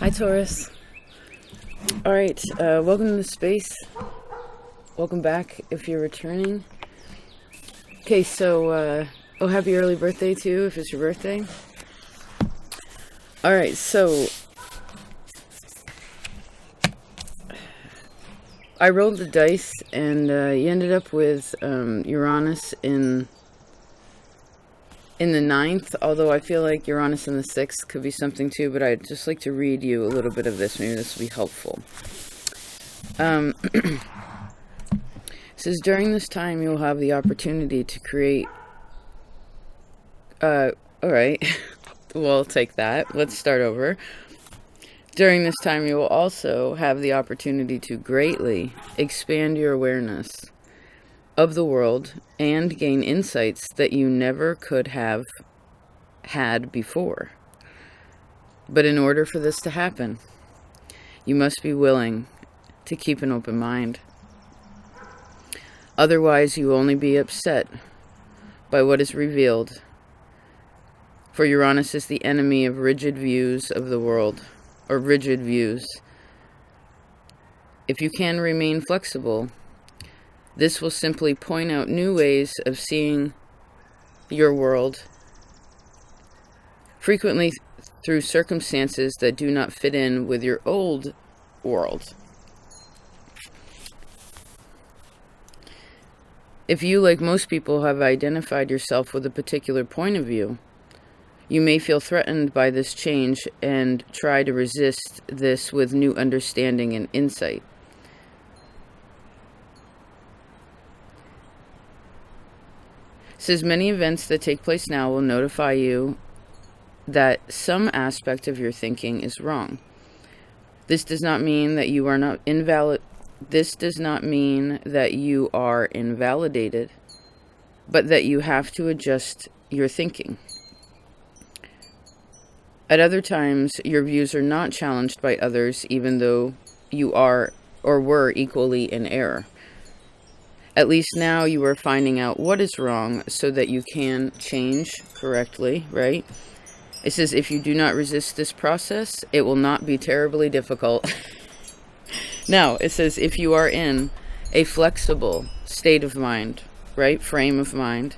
Hi, Taurus. All right, welcome to the space. Welcome back if you're returning. Okay, so, happy early birthday too, if it's your birthday. All right, so I rolled the dice, and you ended up with Uranus in the 9th, although I feel like Uranus in the 6th could be something too, but I'd just like to read you a little bit of this. Maybe this will be helpful. It says, during this time, you'll have the opportunity to create... all right. We'll take that. Let's start over. During this time, you will also have the opportunity to greatly expand your awareness of the world and gain insights that you never could have had before. But in order for this to happen, you must be willing to keep an open mind. Otherwise, you will only be upset by what is revealed. For Uranus is the enemy of rigid views of the world, or rigid views. If you can remain flexible, this will simply point out new ways of seeing your world, frequently through circumstances that do not fit in with your old world. If you, like most people, have identified yourself with a particular point of view, you may feel threatened by this change and try to resist this with new understanding and insight. It says many events that take place now will notify you that some aspect of your thinking is wrong. This does not mean that you are not invalid. This does not mean that you are invalidated, but that you have to adjust your thinking. At other times, your views are not challenged by others, even though you are or were equally in error. At least now you are finding out what is wrong so that you can change correctly, right? It says if you do not resist this process, it will not be terribly difficult. Now, it says if you are in a flexible state of mind, right, frame of mind,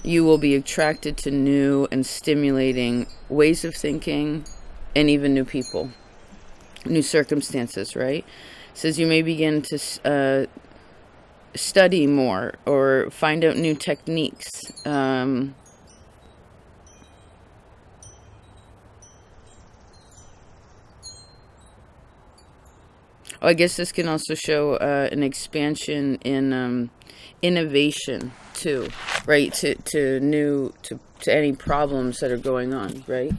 you will be attracted to new and stimulating ways of thinking and even new people, new circumstances, right? It says you may begin to study more or find out new techniques. I guess this can also show an expansion in innovation too, right? To any problems that are going on, right?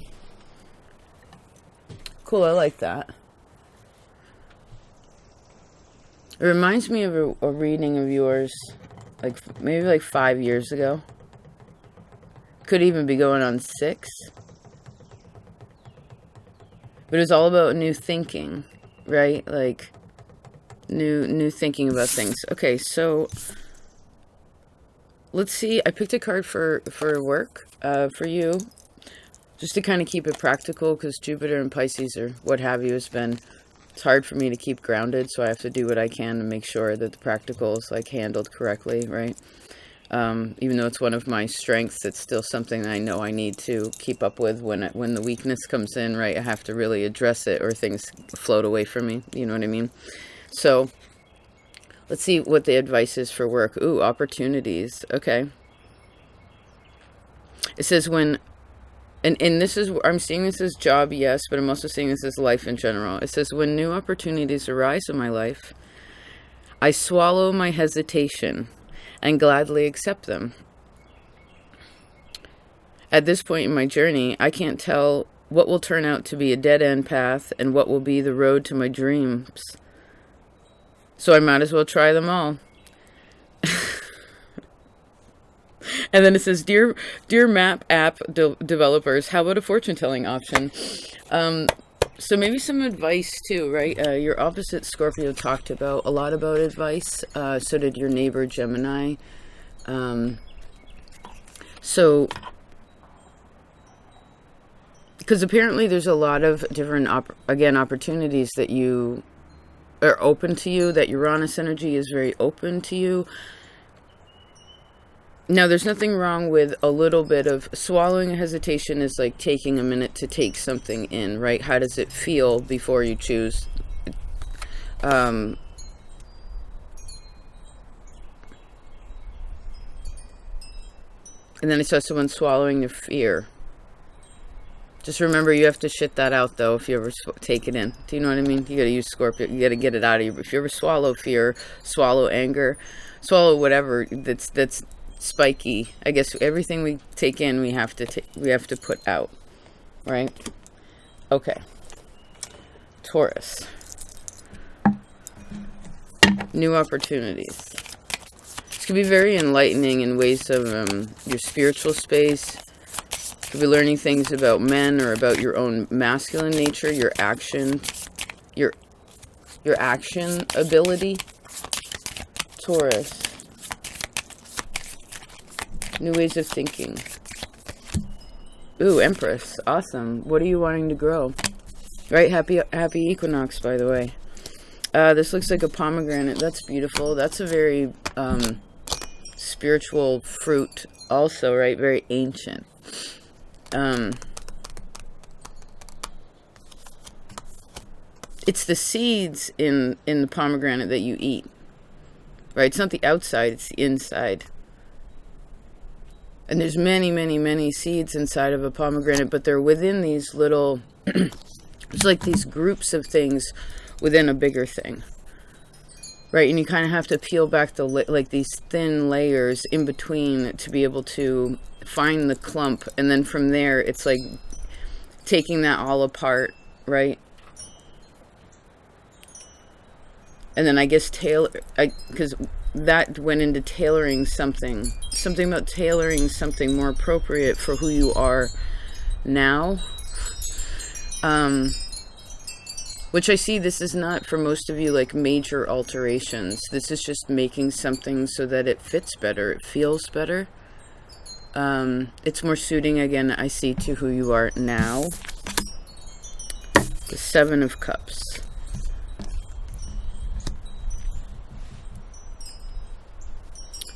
Cool, I like that. It reminds me of a reading of yours, maybe 5 years ago. Could even be going on 6. But it was all about new thinking, right? Like new thinking about things. Okay, so let's see. I picked a card for work, for you, just to kind of keep it practical, because Jupiter and Pisces or what have you it's hard for me to keep grounded, so I have to do what I can to make sure that the practical is handled correctly, right? Even though it's one of my strengths, it's still something that I know I need to keep up with when the weakness comes in, right? I have to really address it or things float away from me, you know what I mean? So let's see what the advice is for work. Ooh, opportunities. Okay. It says and this is, I'm seeing this as job, yes, but I'm also seeing this as life in general. It says, when new opportunities arise in my life, I swallow my hesitation and gladly accept them. At this point in my journey, I can't tell what will turn out to be a dead-end path and what will be the road to my dreams. So I might as well try them all. And then it says, dear map app developers, how about a fortune-telling option? So maybe some advice too, right? Your opposite Scorpio talked a lot about advice. So did your neighbor Gemini. So Because apparently there's a lot of different, opportunities that you are open to you, that Uranus energy is very open to you. Now, there's nothing wrong with a little bit of swallowing. Hesitation is like taking a minute to take something in, right? How does it feel before you choose? And then it's also when swallowing your fear. Just remember, you have to shit that out, though, if you ever take it in. Do you know what I mean? You gotta use Scorpio. You gotta get it out of you. If you ever swallow fear, swallow anger, swallow whatever that's spiky. I guess everything we take in, we have to put out, right? Okay. Taurus. New opportunities. This could be very enlightening in ways of your spiritual space. You could be learning things about men or about your own masculine nature, your action ability. Taurus. New ways of thinking. Ooh, Empress. Awesome. What are you wanting to grow? Right? Happy equinox, by the way. This looks like a pomegranate. That's beautiful. That's a very spiritual fruit also, right? Very ancient. It's the seeds in the pomegranate that you eat, right? It's not the outside, it's the inside. And there's many, many, many seeds inside of a pomegranate, but they're within these little, it's like these groups of things within a bigger thing, right? And you kind of have to peel back like these thin layers in between to be able to find the clump, and then from there it's like taking that all apart, right? And then I guess because that went into tailoring something about tailoring something more appropriate for who you are now. Which I see, this is not for most of you like major alterations. This is just making something so that it fits better, it feels better. It's more suiting, again, I see, to who you are now. The Seven of Cups.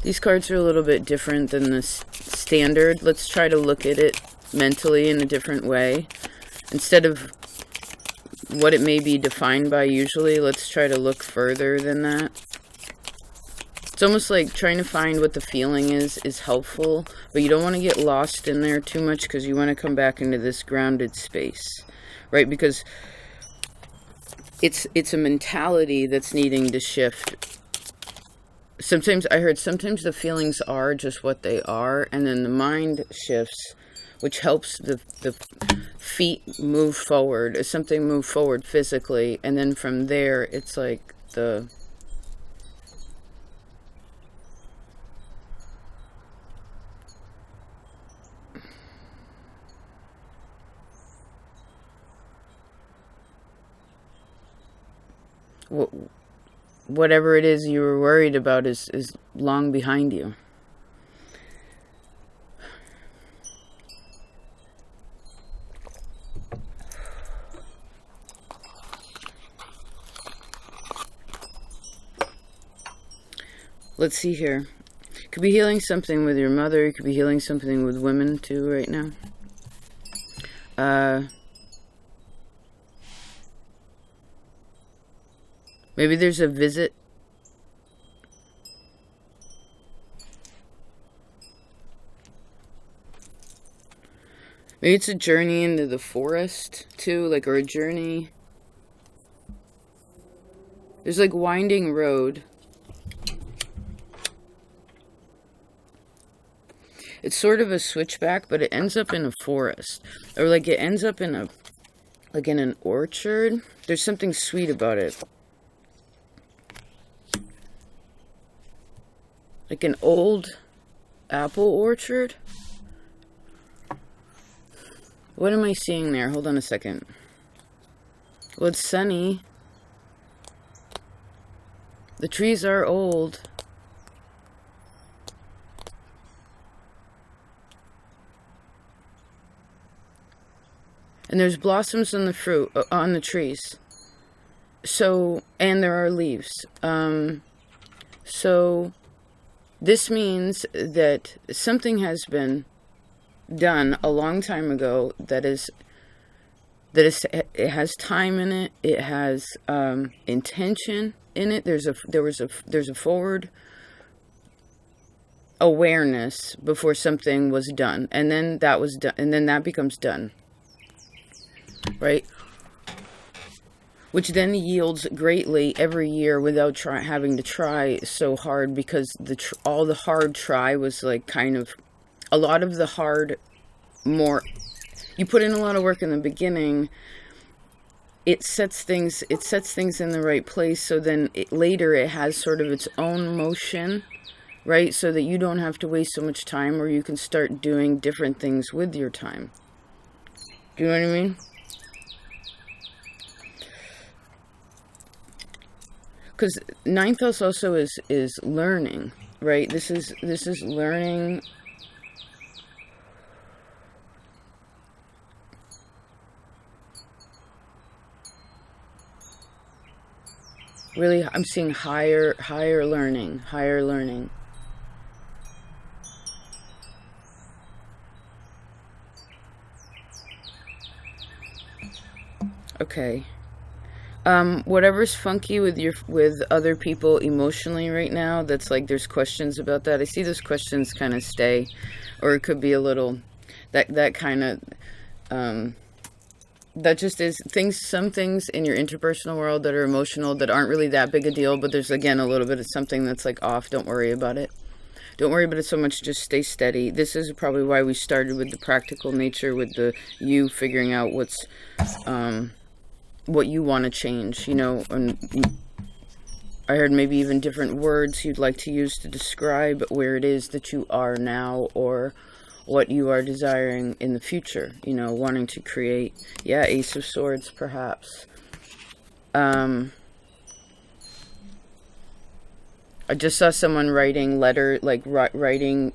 These cards are a little bit different than the standard. Let's try to look at it mentally in a different way. Instead of what it may be defined by usually, let's try to look further than that. It's almost like trying to find what the feeling is helpful, but you don't want to get lost in there too much, because you want to come back into this grounded space, right? Because it's a mentality that's needing to shift. Sometimes the feelings are just what they are, and then the mind shifts, which helps the feet move forward, as something move forward physically, and then from there it's like the whatever it is you were worried about is long behind you. Let's see here. Could be healing something with your mother. You could be healing something with women too right now. Maybe there's a visit. Maybe it's a journey into the forest too, like, or a journey. There's like winding road. It's sort of a switchback, but it ends up in a forest. Or like it ends up in in an orchard. There's something sweet about it. Like an old apple orchard. What am I seeing there? Hold on a second. Well, it's sunny. The trees are old. And there's blossoms on the fruit, on the trees. So, and there are leaves. So this means that something has been done a long time ago it has time in it. It has intention in it. There's a forward awareness before something was done, and then that was done, and then that becomes done, right? Which then yields greatly every year without having to try so hard, because all the hard try was like kind of a lot of the hard, more you put in a lot of work in the beginning. It sets things in the right place, so then later it has sort of its own motion, right? So that you don't have to waste so much time, or you can start doing different things with your time. Do you know what I mean? Because ninth house also is learning, right? This is learning. Really, I'm seeing higher learning. Okay. Whatever's funky with other people emotionally right now, that's like there's questions about that. I see those questions kind of stay, or it could be a little that kind of that just is some things in your interpersonal world that are emotional that aren't really that big a deal, but there's again a little bit of something that's like off. Don't worry about it. Don't worry about it so much, just stay steady. This is probably why we started with the practical nature, with you figuring out what you want to change, and I heard maybe even different words you'd like to use to describe where it is that you are now, or what you are desiring in the future, wanting to create. Yeah, Ace of Swords, perhaps. I just saw someone writing writing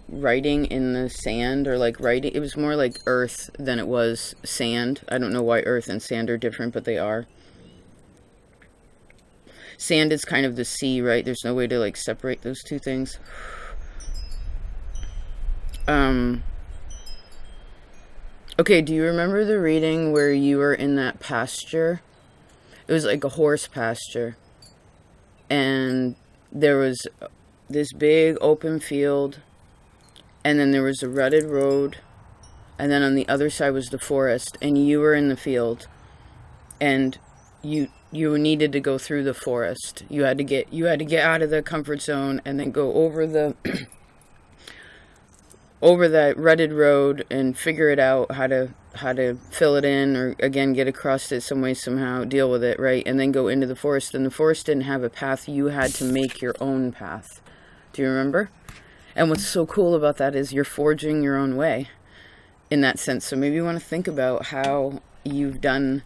in the sand, or like writing. It was more like earth than it was sand. I don't know why earth and sand are different, but they are. Sand is kind of the sea, right? There's no way to like separate those two things. Okay, do you remember the reading where you were in that pasture? It was like a horse pasture. And there was this big open field, and then there was a rutted road, and then on the other side was the forest, and you were in the field, and you needed to go through the forest. You had to get out of the comfort zone and then go over the over that rutted road and figure it out, how to fill it in, or again get across it some way, somehow deal with it, right? And then go into the forest. And the forest didn't have a path. You had to make your own path. Do you remember? And what's so cool about that is you're forging your own way in that sense. So maybe you want to think about how you've done.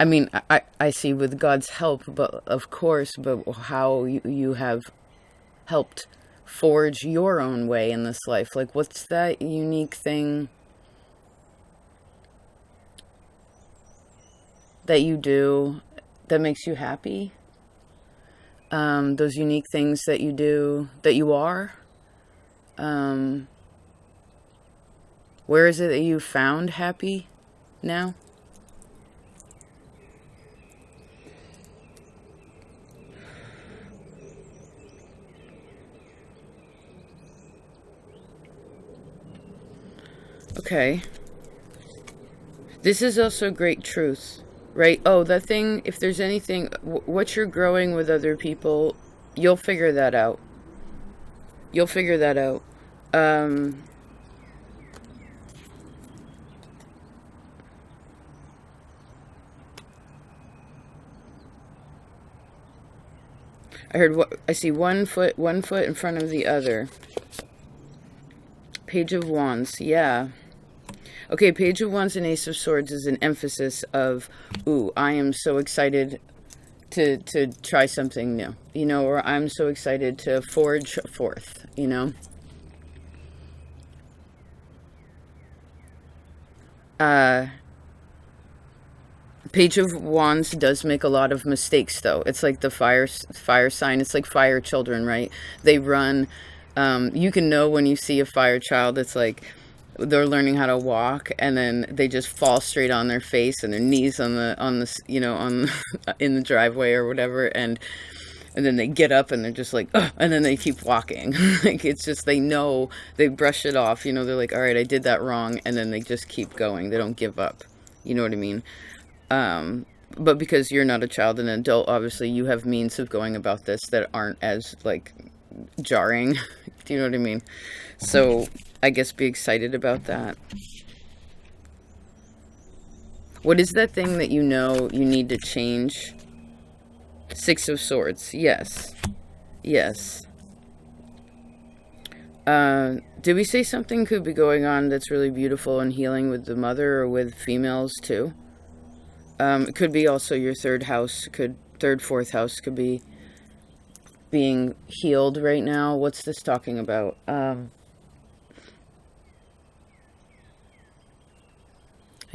I mean, I see with God's help, but of course, but how you have helped forge your own way in this life. Like, what's that unique thing that you do that makes you happy? Those unique things that you do, that you are. Where is it that you found happy now? Okay. This is also great truth, right? Oh, that thing, if there's anything, what you're growing with other people, you'll figure that out. You'll figure that out. I see one foot in front of the other. Page of Wands, yeah. Okay, Page of Wands and Ace of Swords is an emphasis of, ooh, I am so excited to try something new, or I'm so excited to forge forth, Page of Wands does make a lot of mistakes, though. It's like the fire sign. It's like fire children, right? They run. You can know when you see a fire child. It's like they're learning how to walk, and then they just fall straight on their face and their knees on the in the driveway or whatever, and then they get up and they're just like, ugh, and then they keep walking. Like, it's just, they know, they brush it off. They're like, all right, I did that wrong, and then they just keep going. They don't give up. You know what I mean? But because you're not a child and an adult, obviously you have means of going about this that aren't as, like, jarring. Do you know what I mean? So I guess be excited about that. What is that thing that you know you need to change? Six of Swords. Yes. Yes. Did we say something could be going on that's really beautiful and healing with the mother or with females too? It could be also your third, fourth house could be being healed right now. What's this talking about? I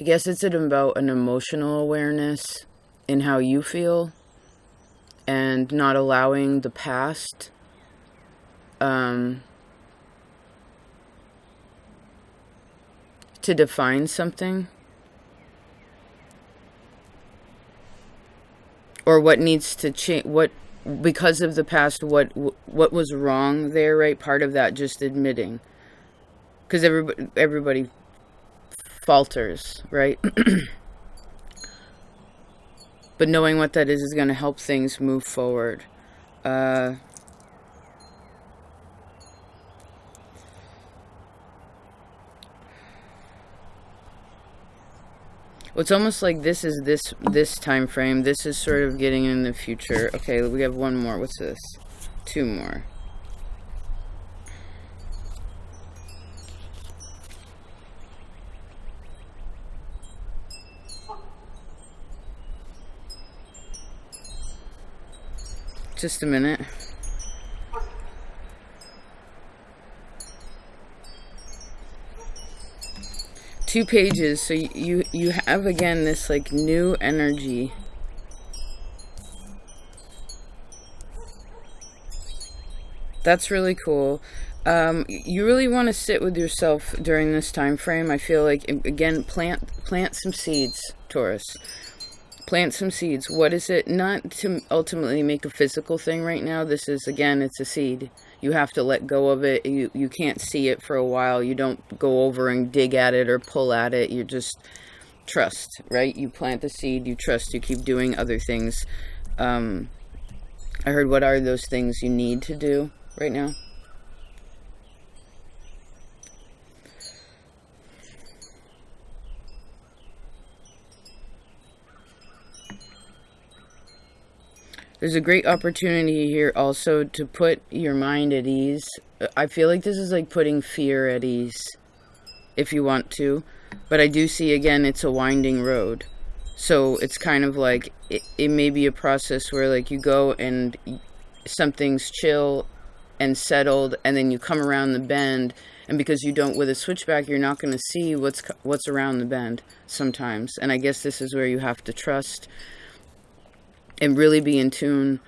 guess it's about an emotional awareness in how you feel and not allowing the past to define something. Or what needs to change, because of the past, what was wrong there, right? Part of that, just admitting. Because everybody falters, right? But knowing what that is going to help things move forward. Well, it's almost like this is this time frame. This is sort of getting in the future. Okay, we have one more. What's this? Two more. Just a minute. Two pages, so you have again this like new energy. That's really cool. You really want to sit with yourself during this time frame. I feel like, again, plant some seeds, Taurus. Plant some seeds. What is it? Not to ultimately make a physical thing right now. This is, again, it's a seed. You have to let go of it. You can't see it for a while. You don't go over and dig at it or pull at it. You just trust, right? You plant the seed. You trust. You keep doing other things. I heard, what are those things you need to do right now? There's a great opportunity here also to put your mind at ease. I feel like this is like putting fear at ease, if you want to. But I do see, again, it's a winding road. So it's kind of like, it may be a process where like you go and something's chill and settled, and then you come around the bend, and because you don't, with a switchback, you're not going to see what's around the bend sometimes. And I guess this is where you have to trust and really be in tune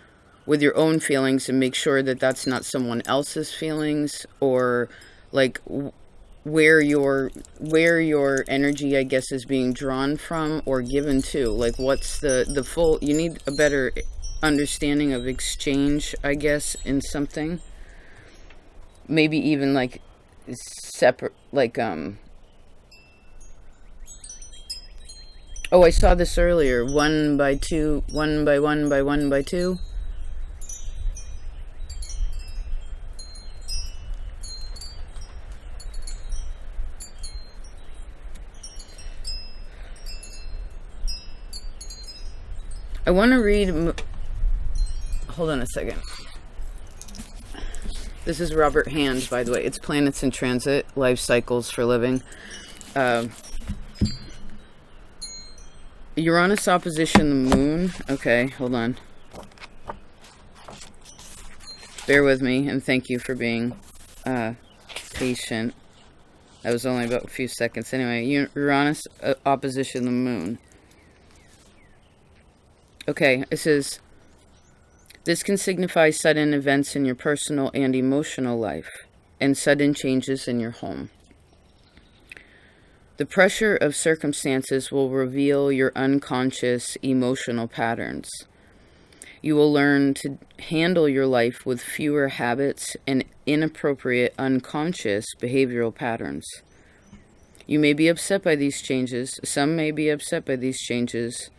with your own feelings and make sure that that's not someone else's feelings, or like where your energy, I guess, is being drawn from or given to. Like, what's the full, you need a better understanding of exchange, I guess, in something. Maybe even like separate, like, oh, I saw this earlier. 1 by 2, 1 by 1 by 1 by 2. I want to read. Hold on a second. This is Robert Hand, by the way. It's Planets in Transit, Life Cycles for Living. Uranus opposition the moon. Okay, hold on. Bear with me, and thank you for being patient. That was only about a few seconds. Anyway, Uranus opposition the moon. Okay, it says, this can signify sudden events in your personal and emotional life, and sudden changes in your home. The pressure of circumstances will reveal your unconscious emotional patterns. You will learn to handle your life with fewer habits and inappropriate unconscious behavioral patterns. You may be upset by these changes. Some may be upset by these changes,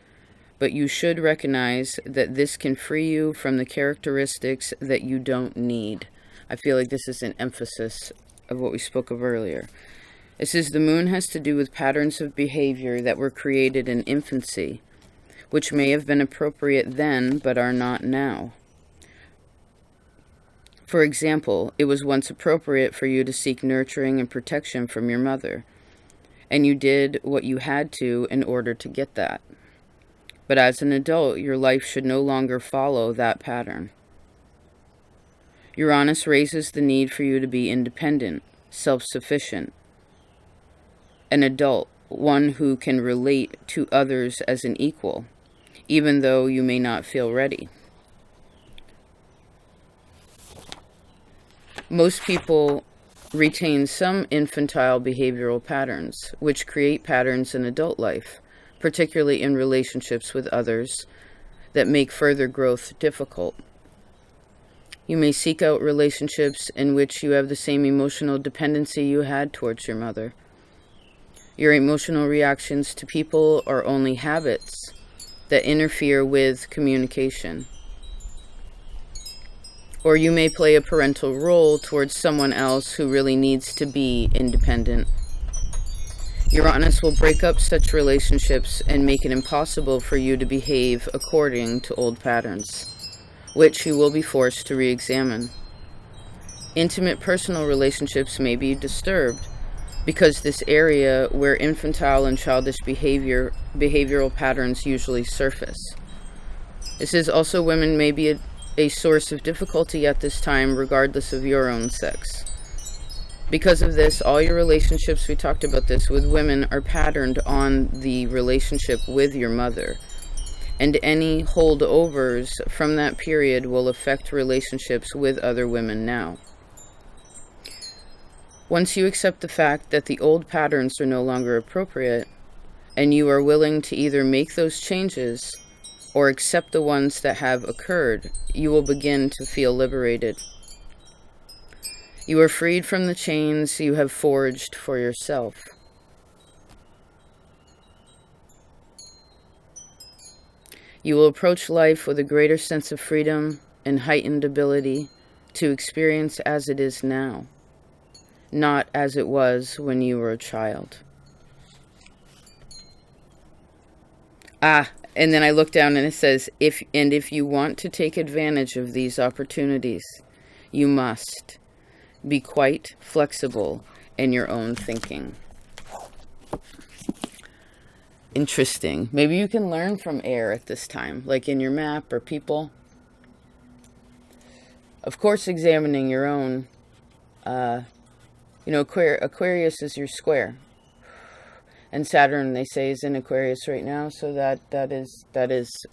but you should recognize that this can free you from the characteristics that you don't need. I feel like this is an emphasis of what we spoke of earlier. It says the moon has to do with patterns of behavior that were created in infancy, which may have been appropriate then but are not now. For example, it was once appropriate for you to seek nurturing and protection from your mother, and you did what you had to in order to get that. But as an adult, your life should no longer follow that pattern. Uranus raises the need for you to be independent, self-sufficient, an adult, one who can relate to others as an equal, even though you may not feel ready. Most people retain some infantile behavioral patterns, which create patterns in adult life, particularly in relationships with others, that make further growth difficult. You may seek out relationships in which you have the same emotional dependency you had towards your mother. Your emotional reactions to people are only habits that interfere with communication. Or you may play a parental role towards someone else who really needs to be independent. Uranus will break up such relationships and make it impossible for you to behave according to old patterns, which you will be forced to re-examine. Intimate personal relationships may be disturbed because this area where infantile and childish behavioral patterns usually surface. This is also women may be a source of difficulty at this time, regardless of your own sex. Because of this, all your relationships, we talked about this, with women are patterned on the relationship with your mother. And any holdovers from that period will affect relationships with other women now. Once you accept the fact that the old patterns are no longer appropriate, and you are willing to either make those changes or accept the ones that have occurred, you will begin to feel liberated. You are freed from the chains you have forged for yourself. You will approach life with a greater sense of freedom and heightened ability to experience as it is now, not as it was when you were a child. And then I look down and it says, if you want to take advantage of these opportunities, you must be quite flexible in your own thinking. Interesting. Maybe you can learn from air at this time, like in your map or people. Of course, examining your own, Aquarius is your square. And Saturn, they say, is in Aquarius right now, so that is,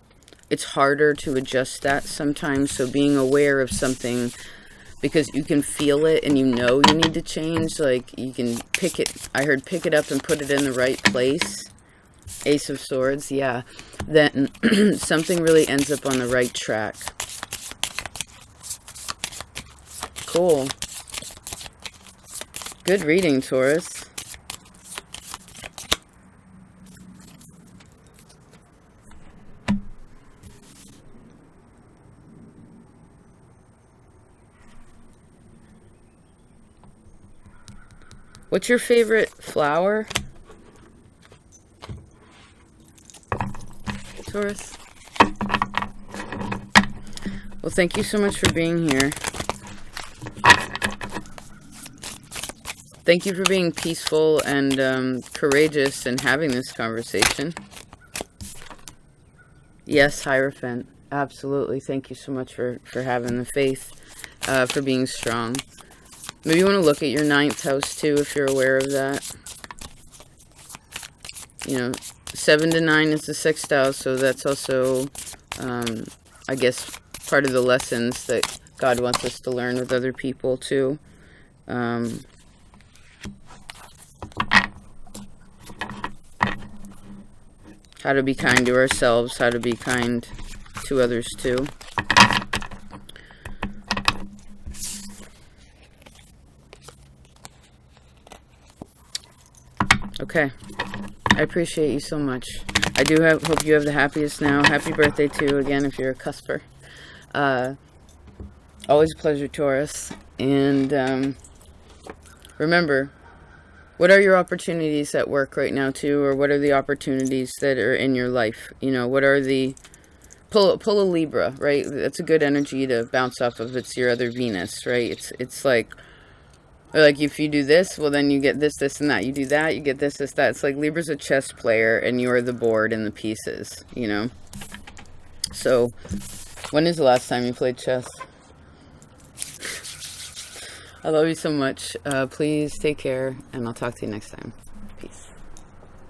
it's harder to adjust that sometimes. So being aware of something, because you can feel it and you know you need to change, like you can pick it, I heard pick it up and put it in the right place. Ace of Swords, yeah. Then something really ends up on the right track. Cool. Good reading, Taurus. What's your favorite flower, Taurus? Well, thank you so much for being here. Thank you for being peaceful and courageous and having this conversation. Yes, Hierophant. Absolutely. Thank you so much for having the faith, for being strong. Maybe you want to look at your 9th house too, if you're aware of that. 7 to 9 is the 6th house, so that's also I guess part of the lessons that God wants us to learn with other people too. How to be kind to ourselves, how to be kind to others too. Okay. I appreciate you so much. I do hope you have the happiest now. Happy birthday too, again, if you're a cusper. Always a pleasure, Taurus. And remember, what are your opportunities at work right now too, or what are the opportunities that are in your life? You know, what are the... Pull a Libra, right? That's a good energy to bounce off of. It's your other Venus, right? It's like if you do this, well then you get this, this, and that. You do that, you get this, this, that. It's like Libra's a chess player and you're the board and the pieces, you know? So, when is the last time you played chess? I love you so much. Please take care, and I'll talk to you next time.